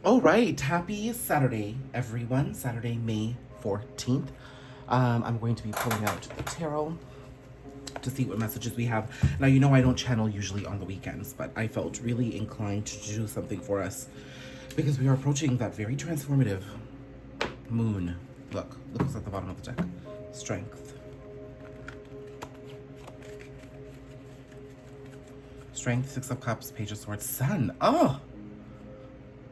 All right, happy Saturday, everyone. Saturday, May 14th. I'm going to be pulling out the tarot to see what messages we have. Now, you know I don't channel usually on the weekends, but I felt really inclined to do something for us because we are approaching that very transformative moon. Look what's at the bottom of the deck. Strength. Strength, Six of Cups, Page of Swords, Sun. Oh!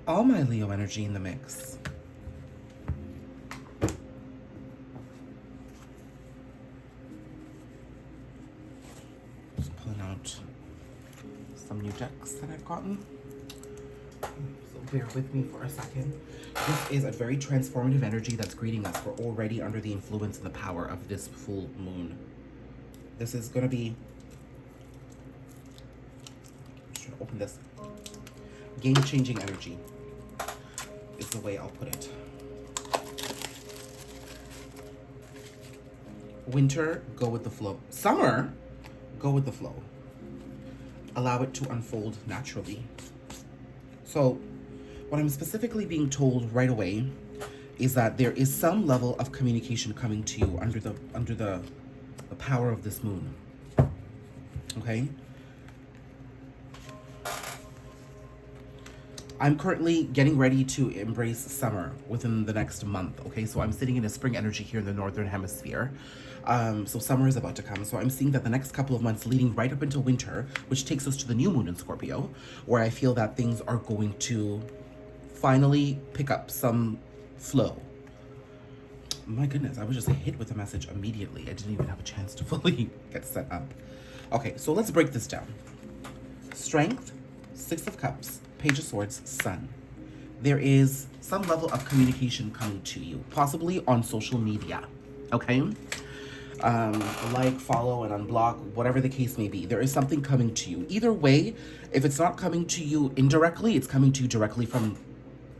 All my Leo energy in the mix. Just pulling out some new decks that I've gotten. So bear with me for a second. This is a very transformative energy that's greeting us. We're already under the influence and the power of this full moon. This is going to be... I'm just trying to open this. Game-changing energy is the way I'll put it. Winter, go with the flow. Summer, go with the flow. Allow it to unfold naturally. So, what I'm specifically being told right away is that there is some level of communication coming to you under the power of this moon. Okay? I'm currently getting ready to embrace summer within the next month, okay? So I'm sitting in a spring energy here in the Northern Hemisphere. So summer is about to come. So I'm seeing that the next couple of months leading right up into winter, which takes us to the new moon in Scorpio, where I feel that things are going to finally pick up some flow. My goodness, I was just hit with a message immediately. I didn't even have a chance to fully get set up. Okay, so let's break this down. Strength, Six of Cups, Page of Swords, Sun. There is some level of communication coming to you, possibly on social media, okay? Like, follow, and unblock, whatever the case may be. There is something coming to you. Either way, if it's not coming to you indirectly, it's coming to you directly from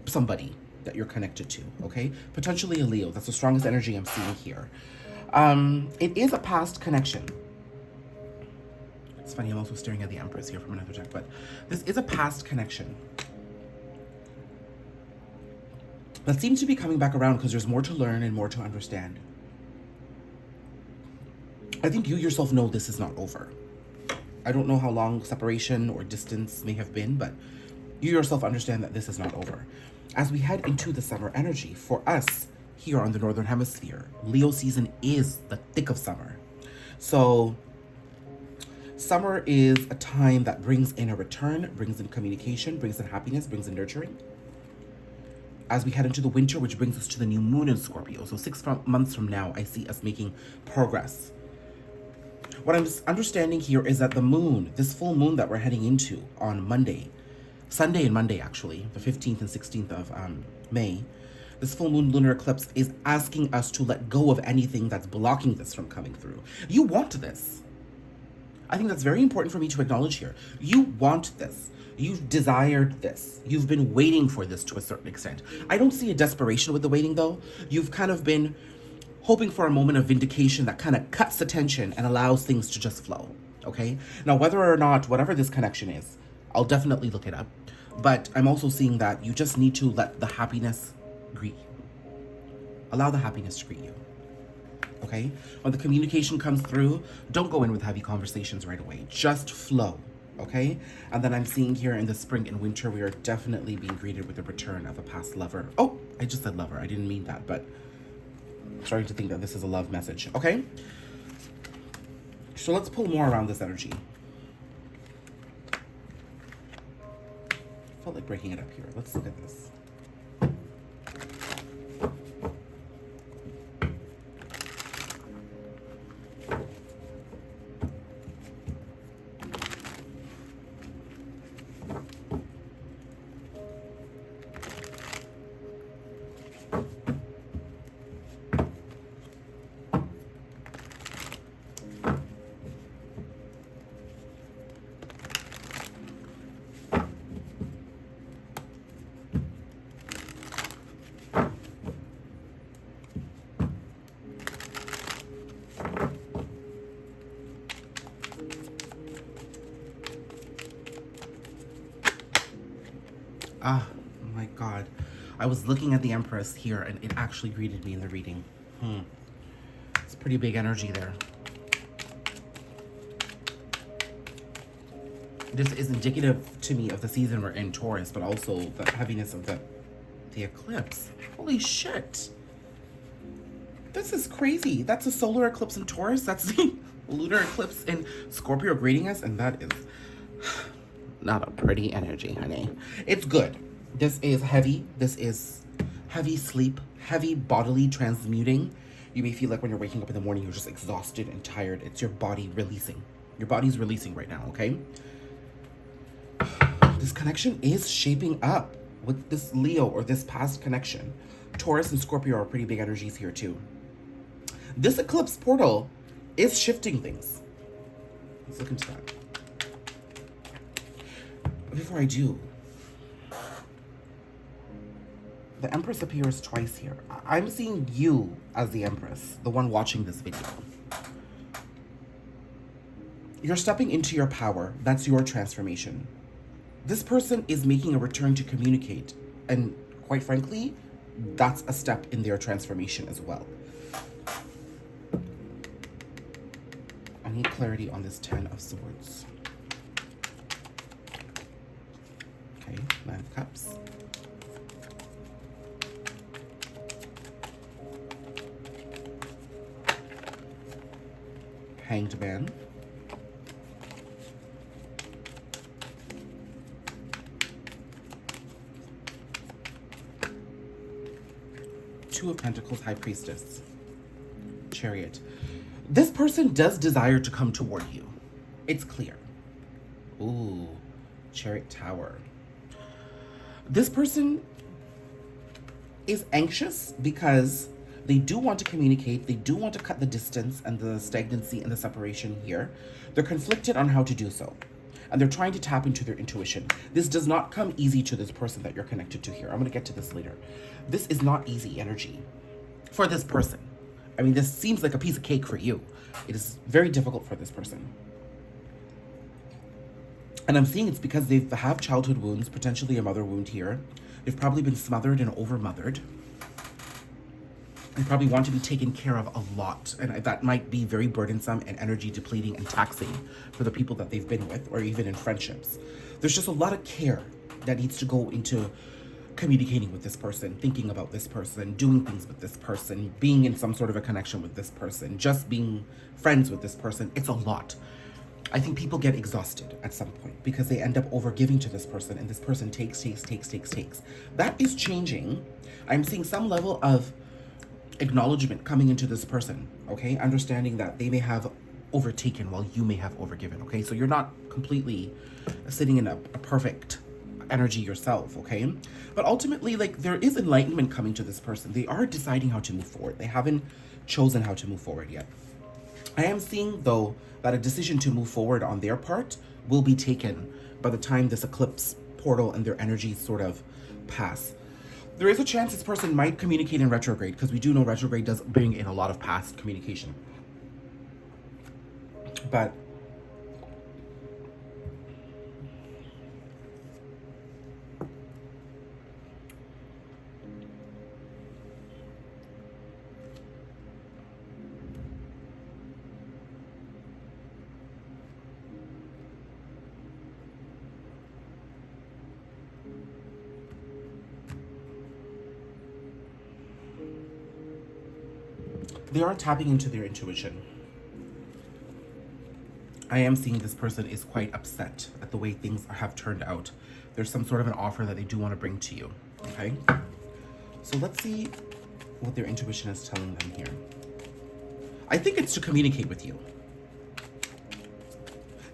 somebody that you're connected to, okay? Potentially a Leo. That's the strongest energy I'm seeing here. It is a past connection. It's funny, I'm also staring at the Empress here from another deck, but this is a past connection that seems to be coming back around because there's more to learn and more to understand. I think you yourself know this is not over. I don't know how long separation or distance may have been, but you yourself understand that this is not over. As we head into the summer energy, for us here on the Northern Hemisphere, Leo season is the thick of summer. So summer is a time that brings in a return, brings in communication, brings in happiness, brings in nurturing. As we head into the winter, which brings us to the new moon in Scorpio. So 6 months from now, I see us making progress. What I'm understanding here is that the moon, this full moon that we're heading into on Monday, Sunday and Monday actually, the 15th and 16th of May, this full moon lunar eclipse is asking us to let go of anything that's blocking this from coming through. You want this. I think that's very important for me to acknowledge here. You want this. You've desired this. You've been waiting for this to a certain extent. I don't see a desperation with the waiting though. You've kind of been hoping for a moment of vindication that kind of cuts the tension and allows things to just flow, okay? Now, whether or not, whatever this connection is, I'll definitely look it up. But I'm also seeing that you just need to let the happiness greet you. Allow the happiness to greet you. Okay? When the communication comes through, don't go in with heavy conversations right away. Just flow, okay? And then I'm seeing here in the spring and winter, we are definitely being greeted with the return of a past lover. Oh, I just said lover. I didn't mean that, but I'm starting to think that this is a love message, okay? So let's pull more around this energy. Felt like breaking it up here. Let's look at this. my God. I was looking at the Empress here and it actually greeted me in the reading. It's pretty big energy there. This is indicative to me of the season we're in, Taurus, but also the heaviness of the eclipse. Holy shit. This is crazy. That's a solar eclipse in Taurus. That's the lunar eclipse in Scorpio greeting us. And that is not a pretty energy, honey. It's good. This is heavy. This is heavy sleep, heavy bodily transmuting. You may feel like when you're waking up in the morning, you're just exhausted and tired. It's your body releasing. Your body's releasing right now, okay? This connection is shaping up with this Leo or this past connection. Taurus and Scorpio are pretty big energies here too. This eclipse portal is shifting things. Let's look into that. Before I do, the Empress appears twice here. I'm seeing you as the Empress, the one watching this video. You're stepping into your power. That's your transformation. This person is making a return to communicate. And quite frankly, that's a step in their transformation as well. I need clarity on this 10 of Swords. Okay, 9 of Cups. Hanged Man. Two of Pentacles, High Priestess. Chariot. This person does desire to come toward you. It's clear. Ooh, Chariot Tower. This person is anxious because they do want to communicate. They do want to cut the distance and the stagnancy and the separation here. They're conflicted on how to do so. And they're trying to tap into their intuition. This does not come easy to this person that you're connected to here. I'm going to get to this later. This is not easy energy for this person. I mean, this seems like a piece of cake for you. It is very difficult for this person. And I'm seeing it's because they have childhood wounds, potentially a mother wound here. They've probably been smothered and over-mothered. They probably want to be taken care of a lot. And that might be very burdensome and energy depleting and taxing for the people that they've been with, or even in friendships. There's just a lot of care that needs to go into communicating with this person, thinking about this person, doing things with this person, being in some sort of a connection with this person, just being friends with this person. It's a lot. I think people get exhausted at some point because they end up over-giving to this person, and this person takes. That is changing. I'm seeing some level of acknowledgement coming into this person, okay? Understanding that they may have overtaken while you may have overgiven, okay? So you're not completely sitting in a perfect energy yourself, okay? But ultimately, like, there is enlightenment coming to this person. They are deciding how to move forward. They haven't chosen how to move forward yet. I am seeing, though, that a decision to move forward on their part will be taken by the time this eclipse portal and their energies sort of pass. There is a chance this person might communicate in retrograde, because we do know retrograde does bring in a lot of past communication. But they are tapping into their intuition. I am seeing this person is quite upset at the way things have turned out. There's some sort of an offer that they do want to bring to you, okay? So let's see what their intuition is telling them here. I think it's to communicate with you.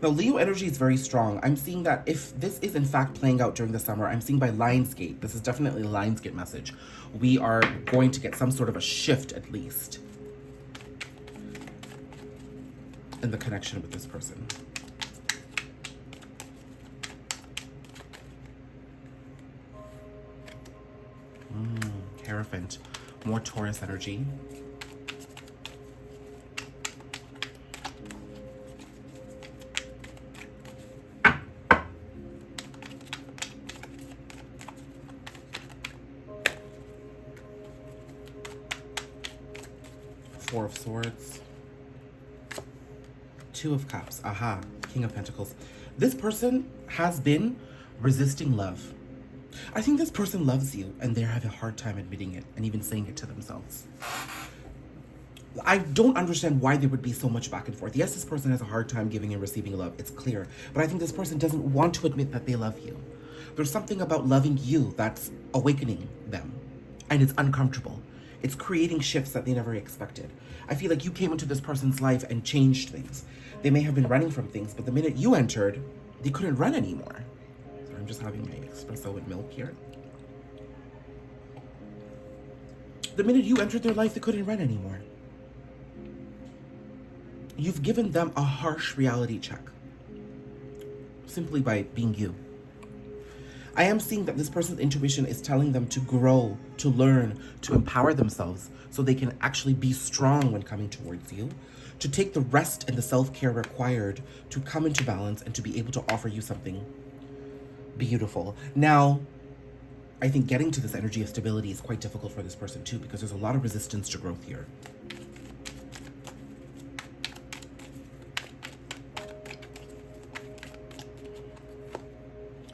Now, Leo energy is very strong. I'm seeing that if this is in fact playing out during the summer, I'm seeing by Lionsgate, this is definitely a Lionsgate message. We are going to get some sort of a shift at least in the connection with this person. Hierophant, more Taurus energy. Four of Swords. Two of Cups. Aha. King of Pentacles. This person has been resisting love. I think this person loves you and they're having a hard time admitting it and even saying it to themselves. I don't understand why there would be so much back and forth. Yes, this person has a hard time giving and receiving love. It's clear. But I think this person doesn't want to admit that they love you. There's something about loving you that's awakening them. And it's uncomfortable. It's creating shifts that they never expected. I feel like you came into this person's life and changed things. They may have been running from things, but the minute you entered, they couldn't run anymore. So I'm just having my espresso with milk here. The minute you entered their life, they couldn't run anymore. You've given them a harsh reality check simply by being you. I am seeing that this person's intuition is telling them to grow, to learn, to empower themselves so they can actually be strong when coming towards you, to take the rest and the self-care required to come into balance and to be able to offer you something beautiful. Now, I think getting to this energy of stability is quite difficult for this person too, because there's a lot of resistance to growth here.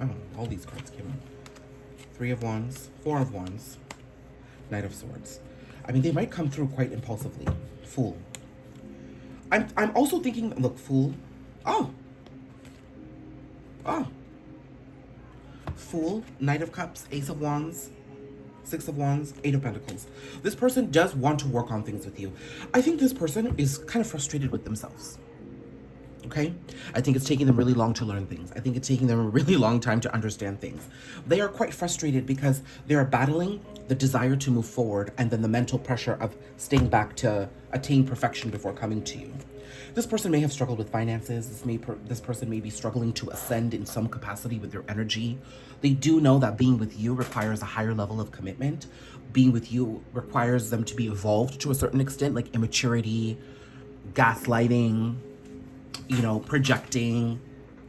Oh, all these cards came up. Three of Wands, Four of Wands, Knight of Swords. I mean, they might come through quite impulsively. Fool. I'm also thinking, look, Fool. Oh. Fool, Knight of Cups, Ace of Wands, Six of Wands, Eight of Pentacles. This person does want to work on things with you. I think this person is kind of frustrated with themselves. Okay? I think it's taking them really long to learn things. I think it's taking them a really long time to understand things. They are quite frustrated because they are battling the desire to move forward and then the mental pressure of staying back to attain perfection before coming to you. This person may have struggled with finances. This person may be struggling to ascend in some capacity with their energy. They do know that being with you requires a higher level of commitment. Being with you requires them to be evolved to a certain extent, like immaturity, gaslighting, you know, projecting.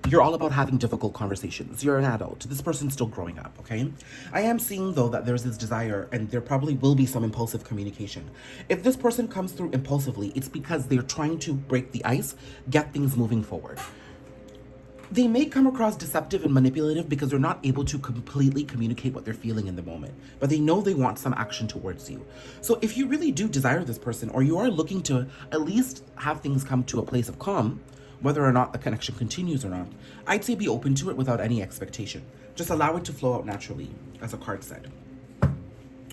You're all about having difficult conversations. You're an adult. This person's still growing up, okay? I am seeing, though, that there's this desire, and there probably will be some impulsive communication. If this person comes through impulsively, it's because they're trying to break the ice, get things moving forward. They may come across deceptive and manipulative because they're not able to completely communicate what they're feeling in the moment, but they know they want some action towards you. So if you really do desire this person, or you are looking to at least have things come to a place of calm, whether or not the connection continues or not, I'd say be open to it without any expectation. Just allow it to flow out naturally, as a card said.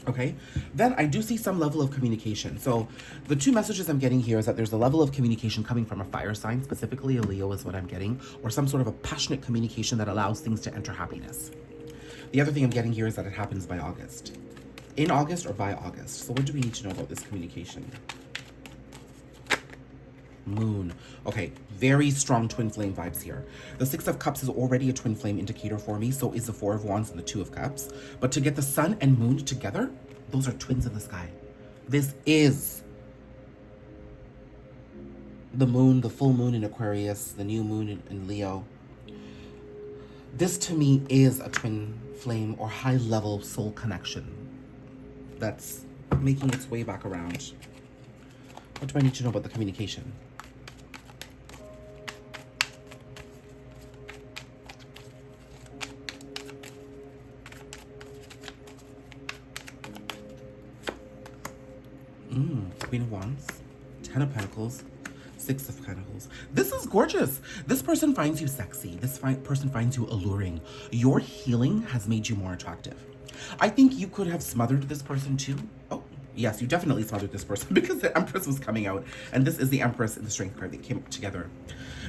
Okay? Then I do see some level of communication. So the two messages I'm getting here is that there's a level of communication coming from a fire sign, specifically a Leo is what I'm getting, or some sort of a passionate communication that allows things to enter happiness. The other thing I'm getting here is that it happens by August. In August or by August. So what do we need to know about this communication? Moon. Okay, very strong twin flame vibes here. The Six of Cups is already a twin flame indicator for me, so is the Four of Wands and the Two of Cups. But to get the Sun and Moon together, those are twins in the sky. This is the moon, the full moon in Aquarius, the new moon in Leo. This to me is a twin flame or high level soul connection that's making its way back around. What do I need to know about the communication? Queen of Wands, Ten of Pentacles, Six of Pentacles. This is gorgeous. This person finds you sexy. This person finds you alluring. Your healing has made you more attractive. I think you could have smothered this person too. Oh, yes, you definitely smothered this person because the Empress was coming out. And this is the Empress and the Strength card that came together.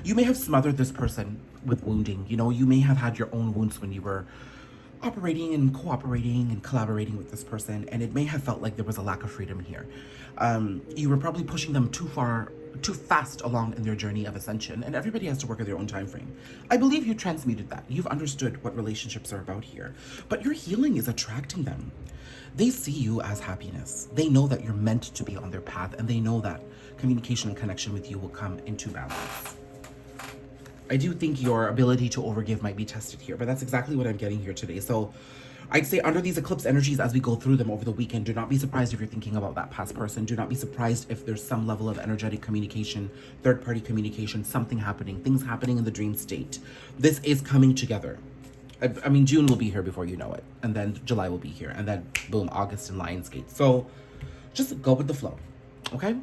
You may have smothered this person with wounding. You know, you may have had your own wounds when you were operating and cooperating and collaborating with this person, and it may have felt like there was a lack of freedom here. You were probably pushing them too fast along in their journey of ascension, and everybody has to work at their own time frame. I believe you transmuted that. You've understood what relationships are about here, but your healing is attracting them. They see you as happiness. They know that you're meant to be on their path, and they know that communication and connection with you will come into balance. I do think your ability to overgive might be tested here, but that's exactly what I'm getting here today. So I'd say under these eclipse energies, as we go through them over the weekend, do not be surprised if you're thinking about that past person. Do not be surprised if there's some level of energetic communication, third-party communication, something happening, things happening in the dream state. This is coming together. I mean, June will be here before you know it. And then July will be here. And then, boom, August and Lionsgate. So just go with the flow, okay?